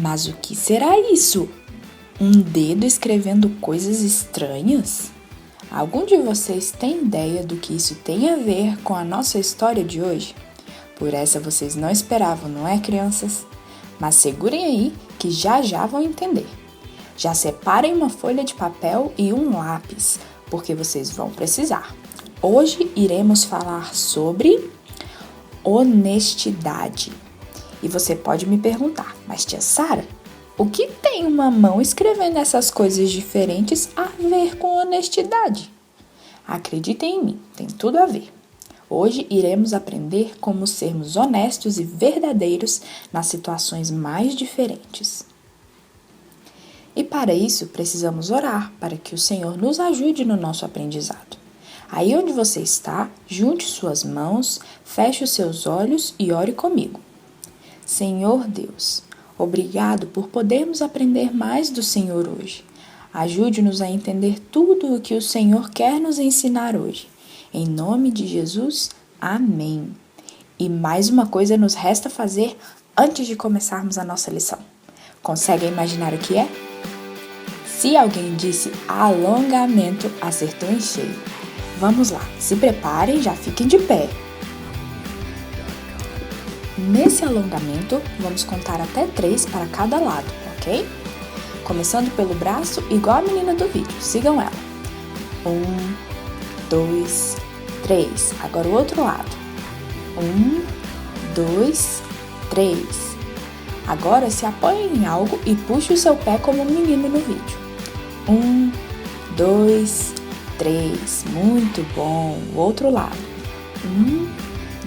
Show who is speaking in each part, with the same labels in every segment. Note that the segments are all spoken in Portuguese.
Speaker 1: Mas o que será isso? Um dedo escrevendo coisas estranhas? Algum de vocês tem ideia do que isso tem a ver com a nossa história de hoje? Por essa vocês não esperavam, não é, crianças? Mas segurem aí que já já vão entender. Já separem uma folha de papel e um lápis, porque vocês vão precisar. Hoje iremos falar sobre honestidade. E você pode me perguntar, mas tia Sara, o que tem uma mão escrevendo essas coisas diferentes a ver com honestidade? Acreditem em mim, tem tudo a ver. Hoje iremos aprender como sermos honestos e verdadeiros nas situações mais diferentes. E para isso precisamos orar para que o Senhor nos ajude no nosso aprendizado. Aí onde você está, junte suas mãos, feche os seus olhos e ore comigo. Senhor Deus, obrigado por podermos aprender mais do Senhor hoje. Ajude-nos a entender tudo o que o Senhor quer nos ensinar hoje. Em nome de Jesus, amém. E mais uma coisa nos resta fazer antes de começarmos a nossa lição. Conseguem imaginar o que é? Se alguém disse alongamento, acertou em cheio. Vamos lá, se preparem, já fiquem de pé. Nesse alongamento, vamos contar até 3 para cada lado, ok? Começando pelo braço, igual a menina do vídeo. Sigam ela. 1, 2, 3. Agora o outro lado. 1, 2, 3. Agora se apoie em algo e puxe o seu pé como o menino no vídeo. 1, 2, 3. Muito bom. O outro lado. 1,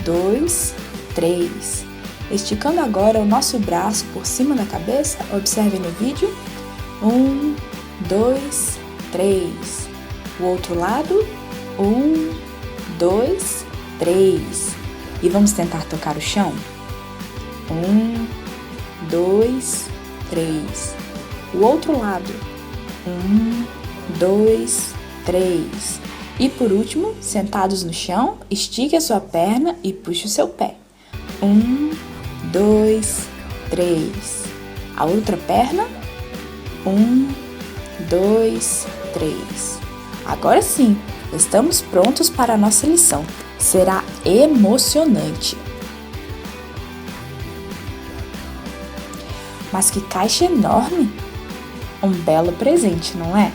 Speaker 1: 2, 3. Esticando agora o nosso braço por cima da cabeça, observe no vídeo. 1, 2, 3. O outro lado. 1, 2, 3. E vamos tentar tocar o chão. 1, 2, 3. O outro lado. 1, 2, 3. E por último, sentados no chão, estique a sua perna e puxe o seu pé. 1, 2, 3. A outra perna. 1, 2, 3. Agora sim, estamos prontos para a nossa lição. Será emocionante. Mas que caixa enorme! Um belo presente, não é?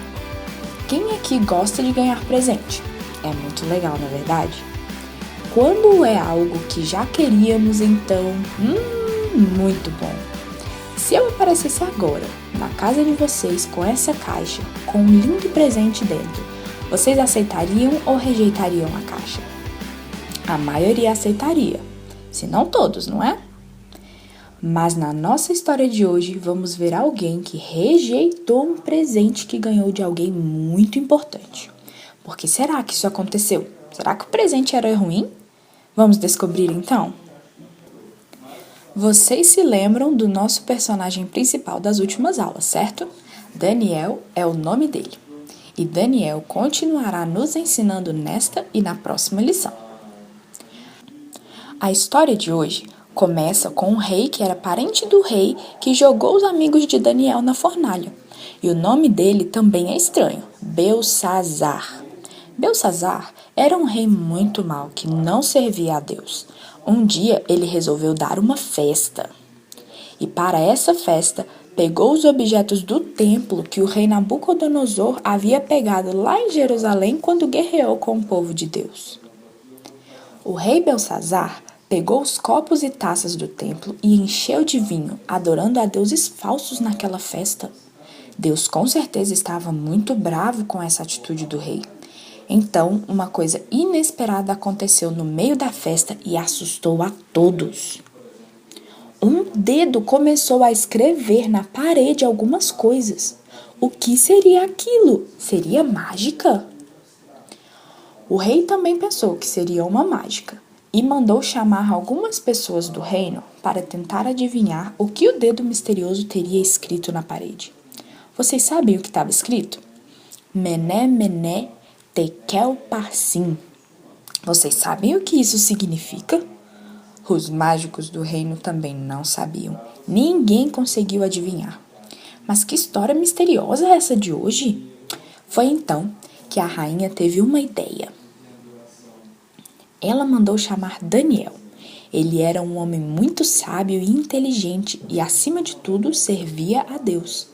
Speaker 1: Quem aqui gosta de ganhar presente? É muito legal, não é verdade? Quando é algo que já queríamos, então, muito bom. Se eu aparecesse agora, na casa de vocês, com essa caixa, com um lindo presente dentro, vocês aceitariam ou rejeitariam a caixa? A maioria aceitaria, se não todos, não é? Mas na nossa história de hoje, vamos ver alguém que rejeitou um presente que ganhou de alguém muito importante. Por que será que isso aconteceu? Será que o presente era ruim? Vamos descobrir então? Vocês se lembram do nosso personagem principal das últimas aulas, certo? Daniel é o nome dele. E Daniel continuará nos ensinando nesta e na próxima lição. A história de hoje começa com um rei que era parente do rei que jogou os amigos de Daniel na fornalha. E o nome dele também é estranho, Belsazzar. Belsazzar era um rei muito mau que não servia a Deus. Um dia ele resolveu dar uma festa. E para essa festa, pegou os objetos do templo que o rei Nabucodonosor havia pegado lá em Jerusalém quando guerreou com o povo de Deus. O rei Belsazzar pegou os copos e taças do templo e encheu de vinho, adorando a deuses falsos naquela festa. Deus com certeza estava muito bravo com essa atitude do rei. Então, uma coisa inesperada aconteceu no meio da festa e assustou a todos. Um dedo começou a escrever na parede algumas coisas. O que seria aquilo? Seria mágica? O rei também pensou que seria uma mágica e mandou chamar algumas pessoas do reino para tentar adivinhar o que o dedo misterioso teria escrito na parede. Vocês sabem o que estava escrito? Mené, mené, tekel, parsim. Vocês sabem o que isso significa? Os mágicos do reino também não sabiam. Ninguém conseguiu adivinhar. Mas que história misteriosa é essa de hoje? Foi então que a rainha teve uma ideia. Ela mandou chamar Daniel. Ele era um homem muito sábio e inteligente e, acima de tudo, servia a Deus.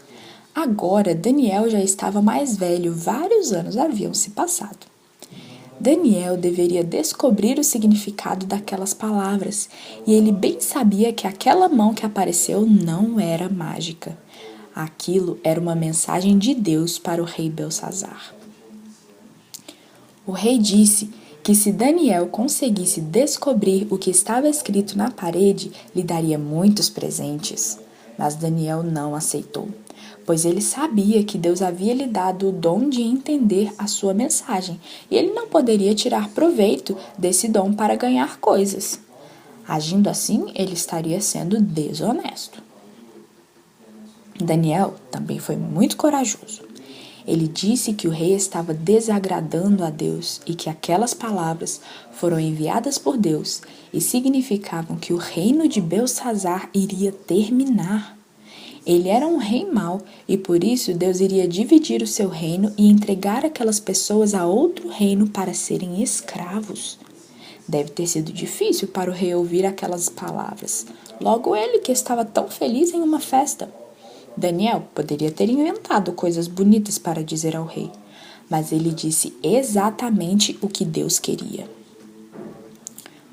Speaker 1: Agora, Daniel já estava mais velho, vários anos haviam se passado. Daniel deveria descobrir o significado daquelas palavras, e ele bem sabia que aquela mão que apareceu não era mágica. Aquilo era uma mensagem de Deus para o rei Belsazar. O rei disse que se Daniel conseguisse descobrir o que estava escrito na parede, lhe daria muitos presentes. Mas Daniel não aceitou, pois ele sabia que Deus havia lhe dado o dom de entender a sua mensagem, e ele não poderia tirar proveito desse dom para ganhar coisas. Agindo assim, ele estaria sendo desonesto. Daniel também foi muito corajoso. Ele disse que o rei estava desagradando a Deus e que aquelas palavras foram enviadas por Deus e significavam que o reino de Belsazar iria terminar. Ele era um rei mau e por isso Deus iria dividir o seu reino e entregar aquelas pessoas a outro reino para serem escravos. Deve ter sido difícil para o rei ouvir aquelas palavras. Logo ele que estava tão feliz em uma festa. Daniel poderia ter inventado coisas bonitas para dizer ao rei, mas ele disse exatamente o que Deus queria.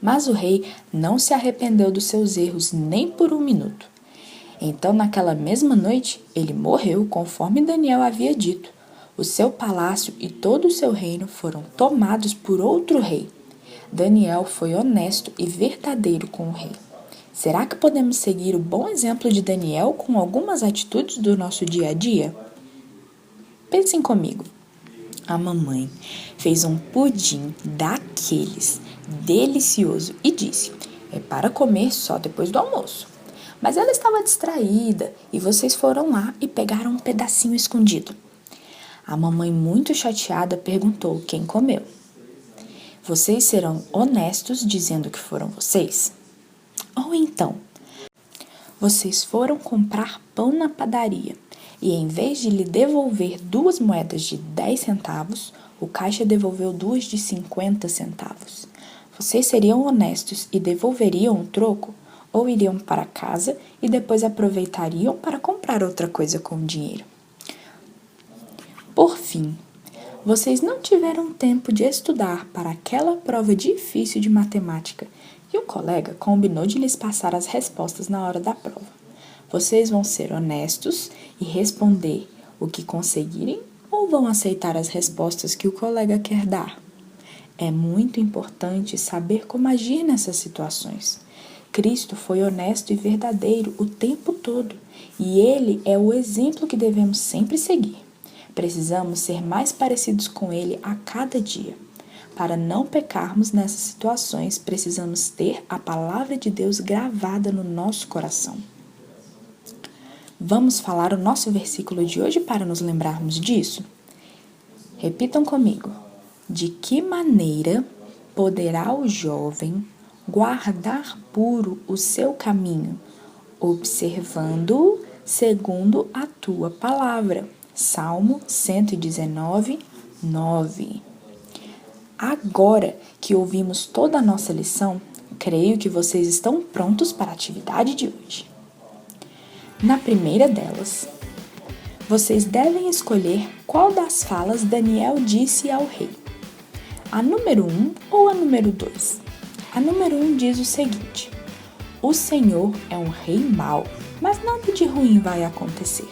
Speaker 1: Mas o rei não se arrependeu dos seus erros nem por um minuto. Então, naquela mesma noite, ele morreu conforme Daniel havia dito. O seu palácio e todo o seu reino foram tomados por outro rei. Daniel foi honesto e verdadeiro com o rei. Será que podemos seguir o bom exemplo de Daniel com algumas atitudes do nosso dia a dia? Pensem comigo. A mamãe fez um pudim daqueles delicioso e disse: é para comer só depois do almoço. Mas ela estava distraída e vocês foram lá e pegaram um pedacinho escondido. A mamãe, muito chateada, perguntou quem comeu. Vocês serão honestos dizendo que foram vocês? Ou então, vocês foram comprar pão na padaria e em vez de lhe devolver 2 moedas de 10 centavos, o caixa devolveu 2 de 50 centavos. Vocês seriam honestos e devolveriam o troco? Ou iriam para casa e depois aproveitariam para comprar outra coisa com o dinheiro? Por fim, vocês não tiveram tempo de estudar para aquela prova difícil de matemática e um colega combinou de lhes passar as respostas na hora da prova. Vocês vão ser honestos e responder o que conseguirem ou vão aceitar as respostas que o colega quer dar? É muito importante saber como agir nessas situações. Cristo foi honesto e verdadeiro o tempo todo e Ele é o exemplo que devemos sempre seguir. Precisamos ser mais parecidos com Ele a cada dia. Para não pecarmos nessas situações, precisamos ter a palavra de Deus gravada no nosso coração. Vamos falar o nosso versículo de hoje para nos lembrarmos disso? Repitam comigo. De que maneira poderá o jovem guardar puro o seu caminho, observando-o segundo a tua palavra? Salmo 119, 9. Agora que ouvimos toda a nossa lição, creio que vocês estão prontos para a atividade de hoje. Na primeira delas, vocês devem escolher qual das falas Daniel disse ao rei. A número 1 ou a número 2? A número 1 diz o seguinte: o Senhor é um rei mau, mas nada de ruim vai acontecer.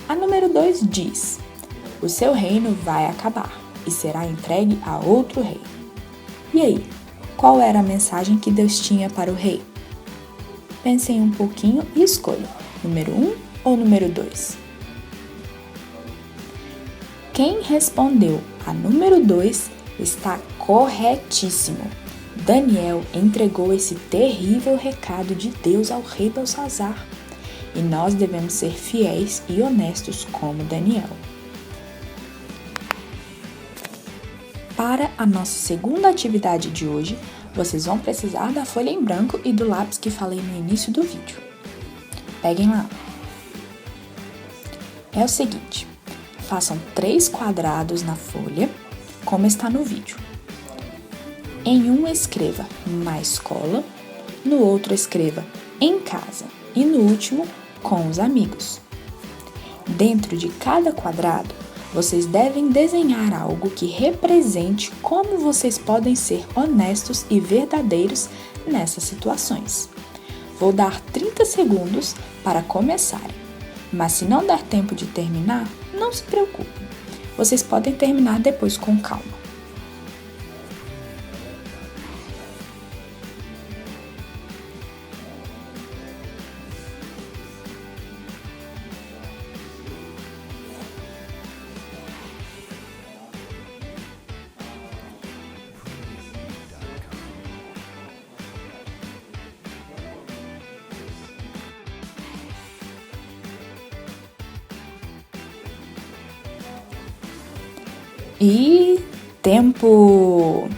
Speaker 1: A número 2 diz: o seu reino vai acabar e será entregue a outro rei. E aí, qual era a mensagem que Deus tinha para o rei? Pensem um pouquinho e escolham, número 1 ou número 2? Quem respondeu a número 2 está corretíssimo. Daniel entregou esse terrível recado de Deus ao rei Belsazar. E nós devemos ser fiéis e honestos como Daniel. Para a nossa segunda atividade de hoje, Vocês vão precisar da folha em branco e do lápis que falei no início do vídeo. Peguem lá. É o seguinte, façam 3 quadrados na folha, como está no vídeo. Em um escreva na escola, no outro escreva em casa e no último com os amigos. Dentro de cada quadrado, vocês devem desenhar algo que represente como vocês podem ser honestos e verdadeiros nessas situações. Vou dar 30 segundos para começarem, mas se não der tempo de terminar, não se preocupem. Vocês podem terminar depois com calma. E tempo!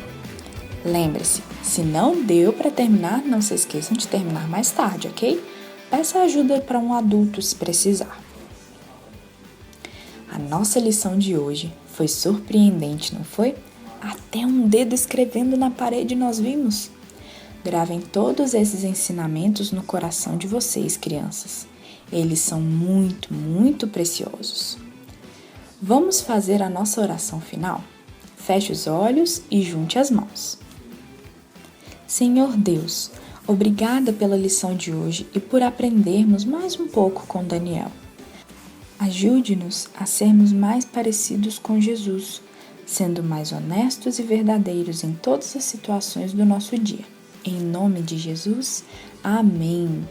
Speaker 1: Lembre-se, se não deu para terminar, não se esqueçam de terminar mais tarde, ok? Peça ajuda para um adulto se precisar. A nossa lição de hoje foi surpreendente, não foi? Até um dedo escrevendo na parede nós vimos. Gravem todos esses ensinamentos no coração de vocês, crianças. Eles são muito, muito preciosos. Vamos fazer a nossa oração final? Feche os olhos e junte as mãos. Senhor Deus, obrigada pela lição de hoje e por aprendermos mais um pouco com Daniel. Ajude-nos a sermos mais parecidos com Jesus, sendo mais honestos e verdadeiros em todas as situações do nosso dia. Em nome de Jesus, amém.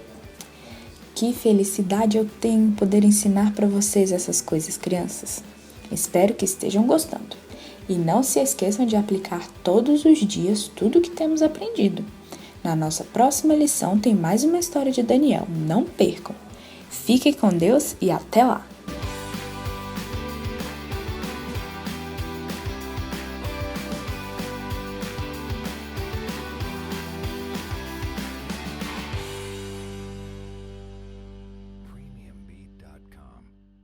Speaker 1: Que felicidade eu tenho em poder ensinar para vocês essas coisas, crianças. Espero que estejam gostando. E não se esqueçam de aplicar todos os dias tudo o que temos aprendido. Na nossa próxima lição tem mais uma história de Daniel. Não percam! Fiquem com Deus e até lá!